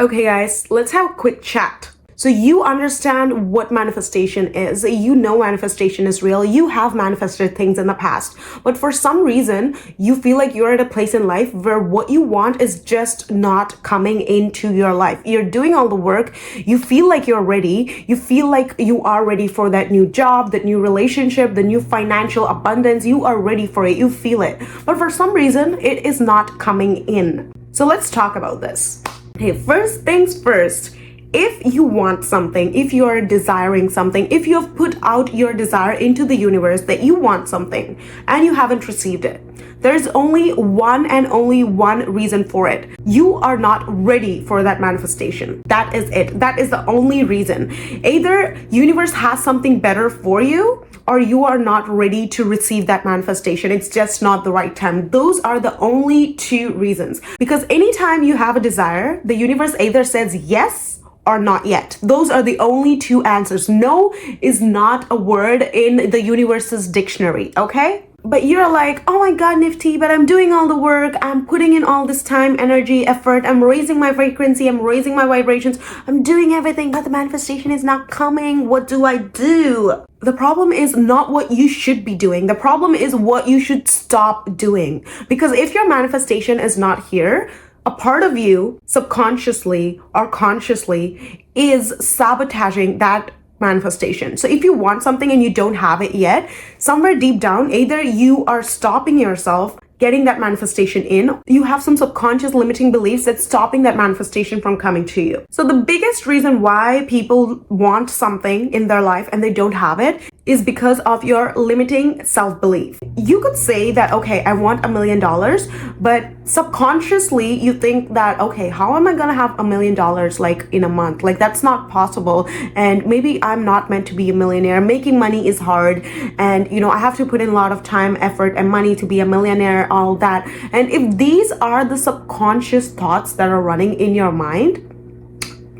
Okay guys, let's have a quick chat. So you understand what manifestation is. You know manifestation is real. You have manifested things in the past. But for some reason, you feel like you're at a place in life where what you want is just not coming into your life. You're doing all the work. You feel like you're ready. You feel like you are ready for that new job, that new relationship, the new financial abundance. You are ready for it. You feel it. But for some reason, it is not coming in. So let's talk about this. Okay, first things first. If you want something, if you are desiring something, if you have put out your desire into the universe that you want something and you haven't received it, there's only one reason for it. You are not ready for that manifestation. That is it. That is the only reason. Either universe has something better for you, or you are not ready to receive that manifestation. It's just not the right time. Those are the only two reasons. Because anytime you have a desire, the universe either says yes or not yet. Those are the only two answers. No is not a word in the universe's dictionary, okay? But you're like, oh my God, Nifty, but I'm doing all the work. I'm putting in all this time, energy, effort. I'm raising my frequency. I'm raising my vibrations. I'm doing everything, but the manifestation is not coming. What do I do? The problem is not what you should be doing. The problem is what you should stop doing. Because if your manifestation is not here, a part of you subconsciously or consciously is sabotaging that manifestation. So if you want something and you don't have it yet, somewhere deep down, either you are stopping yourself getting that manifestation in, you have some subconscious limiting beliefs that's stopping that manifestation from coming to you. So the biggest reason why people want something in their life and they don't have it is because of your limiting self-belief. You could say that, okay, I want $1 million, but subconsciously you think that, okay, how am I gonna have $1 million like in a month? Like that's not possible. And maybe I'm not meant to be a millionaire. Making money is hard. And I have to put in a lot of time, effort, and money to be a millionaire, all that. And if these are the subconscious thoughts that are running in your mind,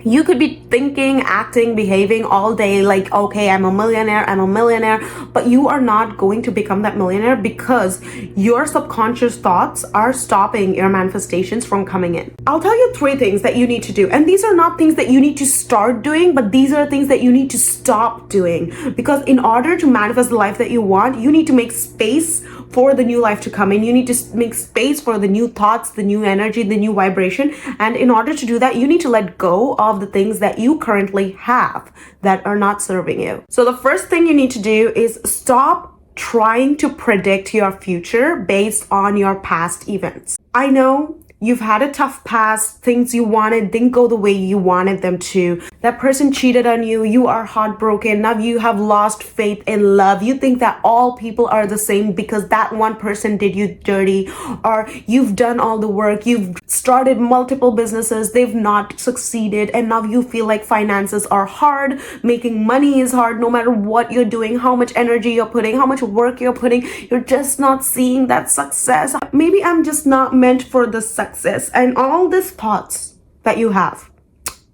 you could be thinking, acting, behaving all day like, okay, I'm a millionaire, but you are not going to become that millionaire because your subconscious thoughts are stopping your manifestations from coming in. I'll tell you 3 things that you need to do. And these are not things that you need to start doing, but these are things that you need to stop doing. Because in order to manifest the life that you want, you need to make space for the new life to come in. You need to make space for the new thoughts, the new energy, the new vibration. And in order to do that, you need to let go of the things that you currently have that are not serving you. So the first thing you need to do is stop trying to predict your future based on your past events. I know you've had a tough past, things you wanted didn't go the way you wanted them to. That person cheated on you, you are heartbroken, now you have lost faith in love. You think that all people are the same because that one person did you dirty, or you've done all the work, you've started multiple businesses, they've not succeeded, and now you feel like finances are hard, making money is hard, no matter what you're doing, how much energy you're putting, how much work you're putting, you're just not seeing that success. Maybe I'm just not meant for the success, and all these thoughts that you have.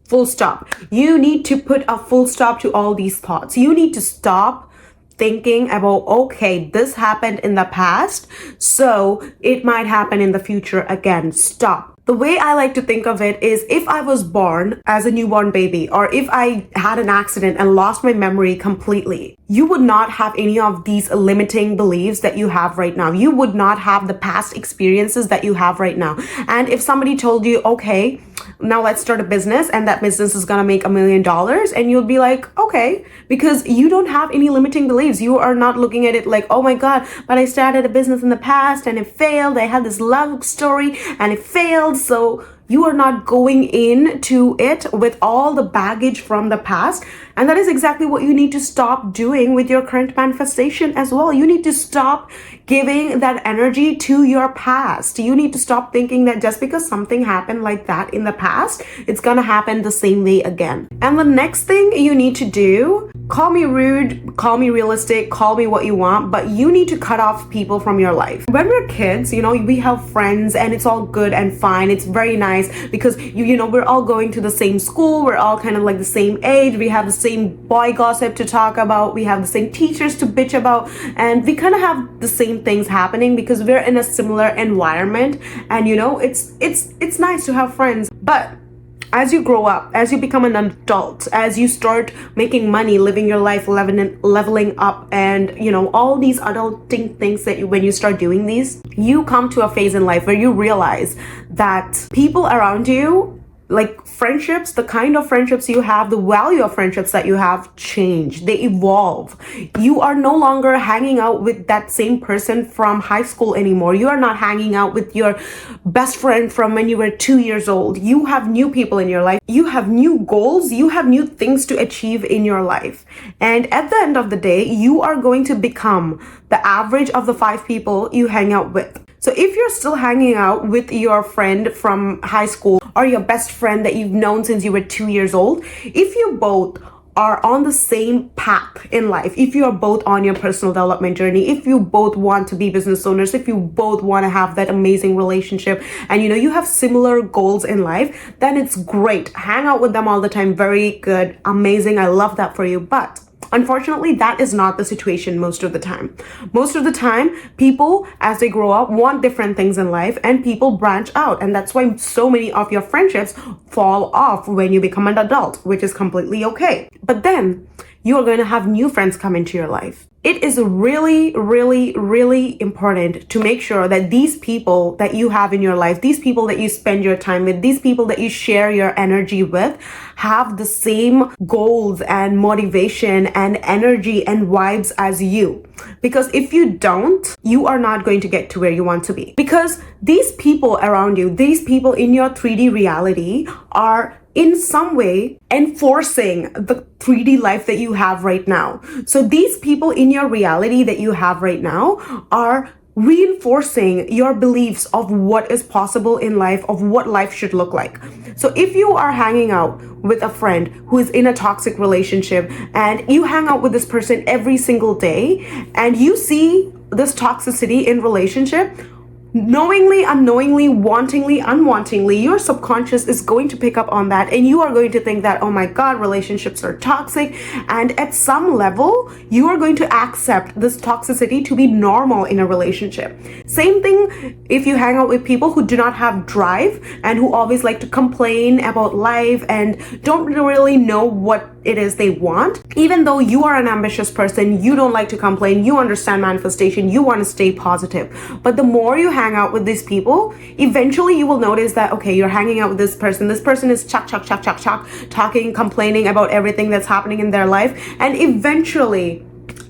Full stop. You need to put a full stop to all these thoughts. You need to stop thinking about, okay, this happened in the past, so it might happen in the future again. Stop. The way I like to think of it is, if I was born as a newborn baby, or if I had an accident and lost my memory completely, you would not have any of these limiting beliefs that you have right now. You would not have the past experiences that you have right now. And if somebody told you, okay, now let's start a business and that business is gonna make $1 million, and you'll be like, okay, because you don't have any limiting beliefs. You are not looking at it like, oh my God, but I started a business in the past and it failed. I had this love story and it failed. So you are not going into it with all the baggage from the past. And that is exactly what you need to stop doing with your current manifestation as well. You need to stop giving that energy to your past. You need to stop thinking that just because something happened like that in the past, it's gonna happen the same way again. And the next thing you need to do, call me rude, call me realistic, call me what you want, but you need to cut off people from your life. When we're kids, we have friends and it's all good and fine. It's very nice because we're all going to the same school, we're all kind of like the same age, we have the same boy gossip to talk about, we have the same teachers to bitch about, and we kind of have the same things happening because we're in a similar environment. And it's nice to have friends. But As you grow up, as you become an adult, as you start making money, living your life, leveling up, and all these adulting things that when you start doing these, you come to a phase in life where you realize that people around you, like friendships, the kind of friendships you have, the value of friendships that you have change. They evolve. You are no longer hanging out with that same person from high school anymore. You are not hanging out with your best friend from when you were 2 years old. You have new people in your life. You have new goals. You have new things to achieve in your life. And at the end of the day, you are going to become the average of the 5 people you hang out with. So if you're still hanging out with your friend from high school or your best friend that you've known since you were 2 years old, if you both are on the same path in life, if you are both on your personal development journey, if you both want to be business owners, if you both want to have that amazing relationship, and you have similar goals in life, then it's great. Hang out with them all the time. Very good. Amazing. I love that for you. But unfortunately, that is not the situation most of the time. Most of the time, people, as they grow up, want different things in life, and people branch out. And that's why so many of your friendships fall off when you become an adult, which is completely okay. But then you are going to have new friends come into your life. It is really, really, really important to make sure that these people that you have in your life, these people that you spend your time with, these people that you share your energy with, have the same goals and motivation and energy and vibes as you. Because if you don't, you are not going to get to where you want to be. Because these people around you, these people in your 3D reality are in some way enforcing the 3D life that you have right now. So these people in your reality that you have right now are reinforcing your beliefs of what is possible in life, of what life should look like. So if you are hanging out with a friend who is in a toxic relationship, and you hang out with this person every single day, and you see this toxicity in relationship, knowingly, unknowingly, wantingly, unwantingly, your subconscious is going to pick up on that, and you are going to think that, oh my God, relationships are toxic. And at some level, you are going to accept this toxicity to be normal in a relationship. Same thing if you hang out with people who do not have drive and who always like to complain about life and don't really know what it is they want. Even though you are an ambitious person, you don't like to complain, you understand manifestation, you want to stay positive. But the more you hang out with these people, eventually you will notice that, okay, you're hanging out with this person is talking, complaining about everything that's happening in their life, and eventually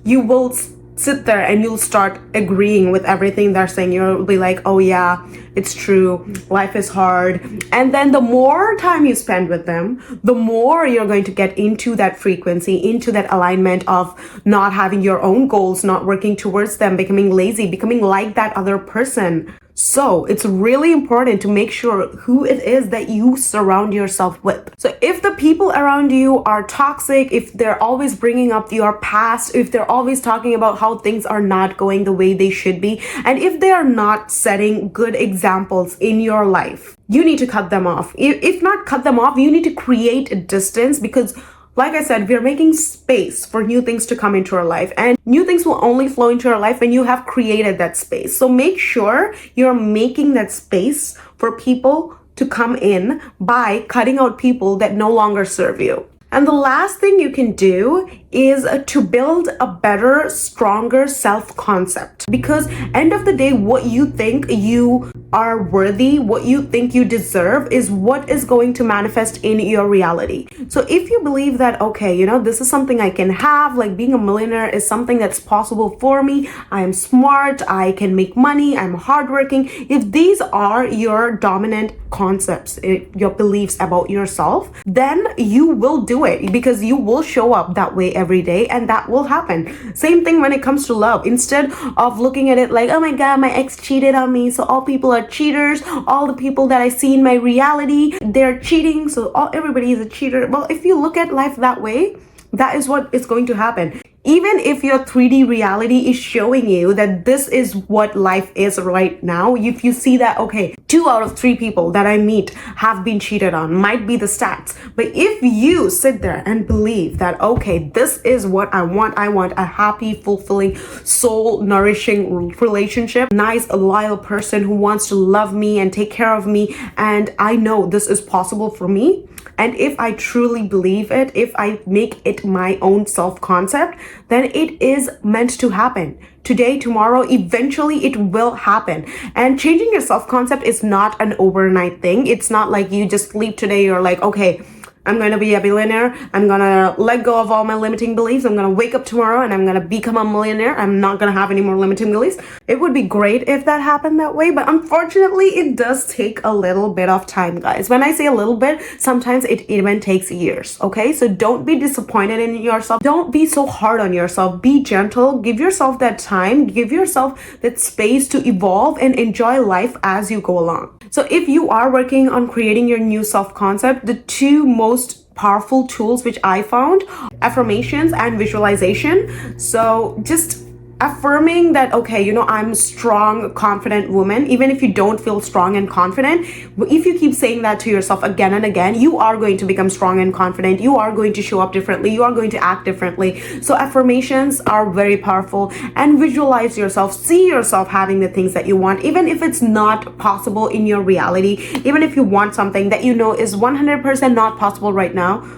you will sit there and you'll start agreeing with everything they're saying. You'll be like, oh yeah, it's true, life is hard. And then the more time you spend with them, the more you're going to get into that frequency, into that alignment of not having your own goals, not working towards them, becoming lazy, becoming like that other person. So it's really important to make sure who it is that you surround yourself with. So if the people around you are toxic, if they're always bringing up your past, if they're always talking about how things are not going the way they should be, and if they are not setting good examples in your life, you need to cut them off. If not cut them off, you need to create a distance, because like I said, we are making space for new things to come into our life, and new things will only flow into our life when you have created that space. So make sure you're making that space for people to come in by cutting out people that no longer serve you. And the last thing you can do is to build a better, stronger self-concept. Because end of the day, what you think you are worthy, what you think you deserve is what is going to manifest in your reality. So if you believe that, okay, this is something I can have, like being a millionaire is something that's possible for me, I am smart, I can make money, I'm hardworking. If these are your dominant concepts, your beliefs about yourself, then you will do it, because you will show up that way every day, and that will happen. Same thing when it comes to love. Instead of looking at it like, oh my God, my ex cheated on me, so all people are cheaters, all the people that I see in my reality, they're cheating, so everybody is a cheater. Well, if you look at life that way, that is what is going to happen. Even if your 3D reality is showing you that this is what life is right now, if you see that, okay, 2 out of 3 people that I meet have been cheated on, might be the stats. But if you sit there and believe that, okay, this is what I want a happy, fulfilling, soul nourishing relationship, nice, loyal person who wants to love me and take care of me, and I know this is possible for me, And if I truly believe it, if I make it my own self-concept, then it is meant to happen. Today, tomorrow, eventually it will happen. And changing your self-concept is not an overnight thing. It's not like you just sleep today, you're like, okay, I'm going to be a billionaire. I'm going to let go of all my limiting beliefs. I'm going to wake up tomorrow and I'm going to become a millionaire. I'm not going to have any more limiting beliefs. It would be great if that happened that way, but unfortunately, it does take a little bit of time, guys. When I say a little bit, sometimes it even takes years, okay? So don't be disappointed in yourself. Don't be so hard on yourself. Be gentle. Give yourself that time. Give yourself that space to evolve and enjoy life as you go along. So if you are working on creating your new self-concept, the two most powerful tools which I found, affirmations and visualization. So just affirming that, okay, I'm a strong, confident woman. Even if you don't feel strong and confident, if you keep saying that to yourself again and again, you are going to become strong and confident. You are going to show up differently. You are going to act differently. So affirmations are very powerful. And visualize yourself. See yourself having the things that you want, even if it's not possible in your reality. Even if you want something that is 100% not possible right now,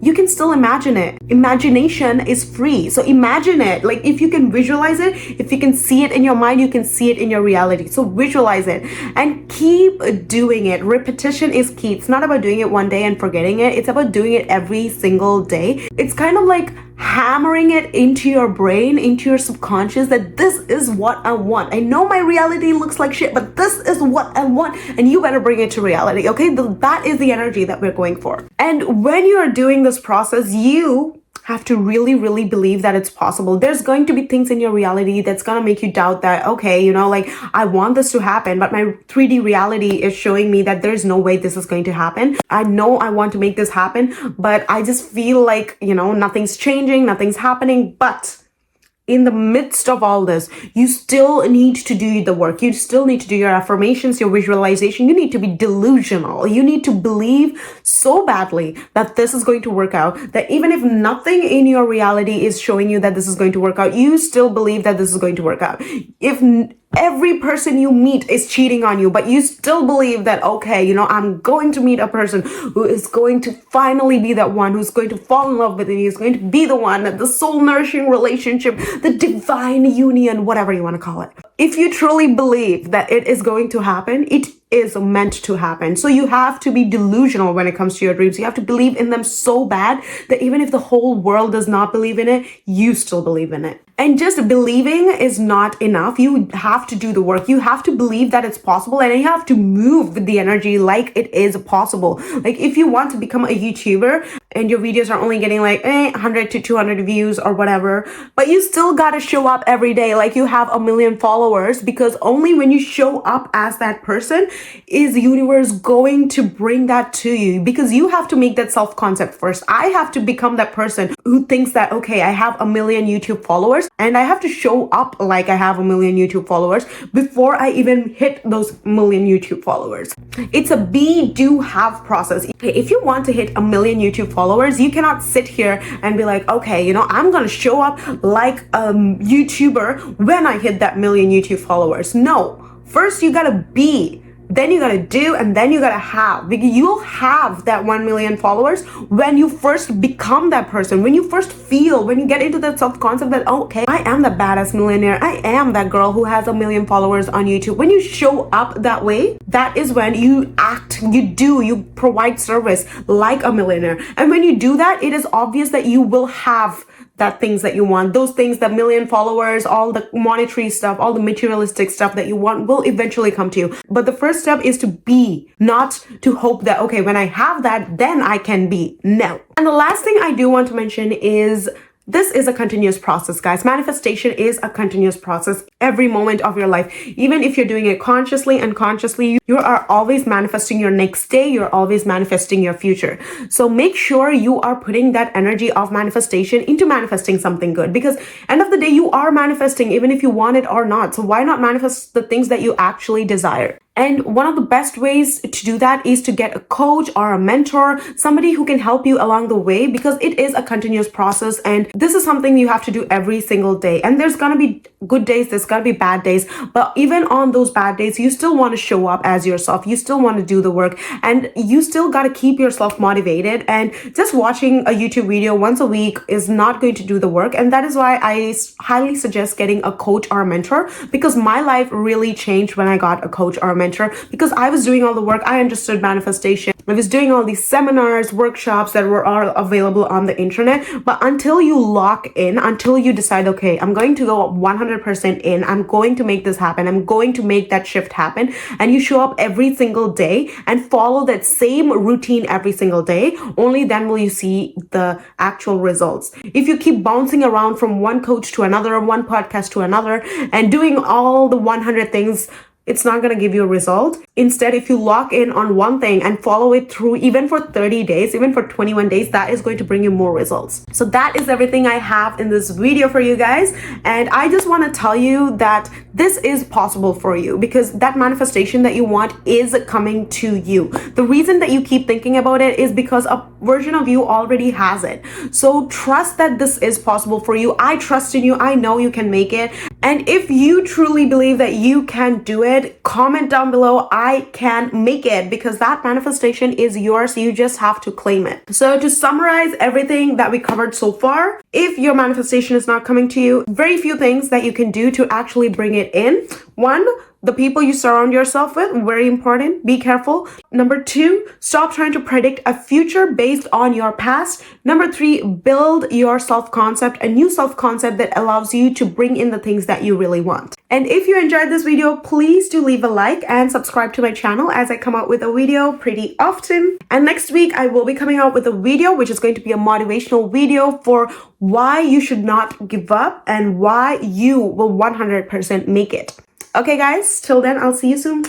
you can still imagine it. Imagination is free. So imagine it. Like if you can visualize it, if you can see it in your mind, you can see it in your reality. So visualize it and keep doing it. Repetition is key. It's not about doing it one day and forgetting it. It's about doing it every single day. It's kind of like hammering it into your brain, into your subconscious, that this is what I want. I know my reality looks like shit, but this is what I want, and you better bring it to reality, okay? That is the energy that we're going for. And when you're doing this process, you have to really, really believe that it's possible. There's going to be things in your reality that's going to make you doubt that, okay, I want this to happen, but my 3D reality is showing me that there's no way this is going to happen. I know I want to make this happen, but I just feel like, nothing's changing, nothing's happening. But in the midst of all this, you still need to do the work. You still need to do your affirmations, your visualization. You need to be delusional. You need to believe so badly that this is going to work out, that even if nothing in your reality is showing you that this is going to work out, you still believe that this is going to work out. If every person you meet is cheating on you, but you still believe that, okay, I'm going to meet a person who is going to finally be that one, who's going to fall in love with me, who's going to be the one, the soul nourishing relationship, the divine union, whatever you want to call it. If you truly believe that it is going to happen, it is meant to happen. So you have to be delusional when it comes to your dreams. You have to believe in them so bad that even if the whole world does not believe in it, you still believe in it. And just believing is not enough. You have to do the work. You have to believe that it's possible, and you have to move with the energy like it is possible. Like if you want to become a YouTuber and your videos are only getting like 100 to 200 views or whatever, but you still got to show up every day like you have 1 million followers, because only when you show up as that person is the universe going to bring that to you, because you have to make that self-concept first. I have to become that person who thinks that, okay, I have 1 million YouTube followers, and I have to show up like I have 1 million YouTube followers before I even hit those 1 million YouTube followers. It's a be, do, have process. If you want to hit 1 million YouTube followers, you cannot sit here and be like, okay, I'm going to show up like a YouTuber when I hit that 1 million YouTube followers. No, first you got to be, then you gotta do, and then you gotta have. Because you'll have that 1 million followers when you first become that person, when you first feel, when you get into that self-concept that, okay, I am the badass millionaire, I am that girl who has 1 million followers on YouTube. When you show up that way, that is when you act, you do, you provide service like a millionaire. And when you do that, it is obvious that you will have that things that you want, those things, the 1 million followers, all the monetary stuff, all the materialistic stuff that you want will eventually come to you. But the first step is to be, not to hope that, okay, when I have that, then I can be. No. And the last thing I do want to mention is this is a continuous process, guys. Manifestation is a continuous process every moment of your life. Even if you're doing it consciously, unconsciously, you are always manifesting your next day. You're always manifesting your future. So make sure you are putting that energy of manifestation into manifesting something good, because end of the day, you are manifesting even if you want it or not. So why not manifest the things that you actually desire? And one of the best ways to do that is to get a coach or a mentor, somebody who can help you along the way, because it is a continuous process and this is something you have to do every single day. And there's gonna be good days, there's gonna be bad days, but even on those bad days, you still want to show up as yourself. You still want to do the work and you still got to keep yourself motivated. And just watching a YouTube video once a week is not going to do the work. And that is why I highly suggest getting a coach or a mentor, because my life really changed when I got a coach or a mentor, because I was doing all the work. I understood manifestation. I was doing all these seminars, workshops that were all available on the internet. But until you lock in, until you decide, okay, I'm going to go 100% in, I'm going to make this happen, I'm going to make that shift happen, and you show up every single day and follow that same routine every single day, only then will you see the actual results. If you keep bouncing around from one coach to another, one podcast to another, and doing all the 100 things, it's not going to give you a result. Instead, if you lock in on one thing and follow it through, even for 30 days, even for 21 days, that is going to bring you more results. So that is everything I have in this video for you guys. And I just want to tell you that this is possible for you, because that manifestation that you want is coming to you. The reason that you keep thinking about it is because a version of you already has it. So trust that this is possible for you. I trust in you. I know you can make it. And if you truly believe that you can do it, comment down below, I can make it, because that manifestation is yours. You just have to claim it. So to summarize everything that we covered so far, if your manifestation is not coming to you, very few things that you can do to actually bring it in. One, the people you surround yourself with, very important. Be careful. Number two, stop trying to predict a future based on your past. Number three, build your self-concept, a new self-concept that allows you to bring in the things that you really want. And if you enjoyed this video, please do leave a like and subscribe to my channel, as I come out with a video pretty often. And next week, I will be coming out with a video which is going to be a motivational video for why you should not give up and why you will 100% make it. Okay guys, till then, I'll see you soon.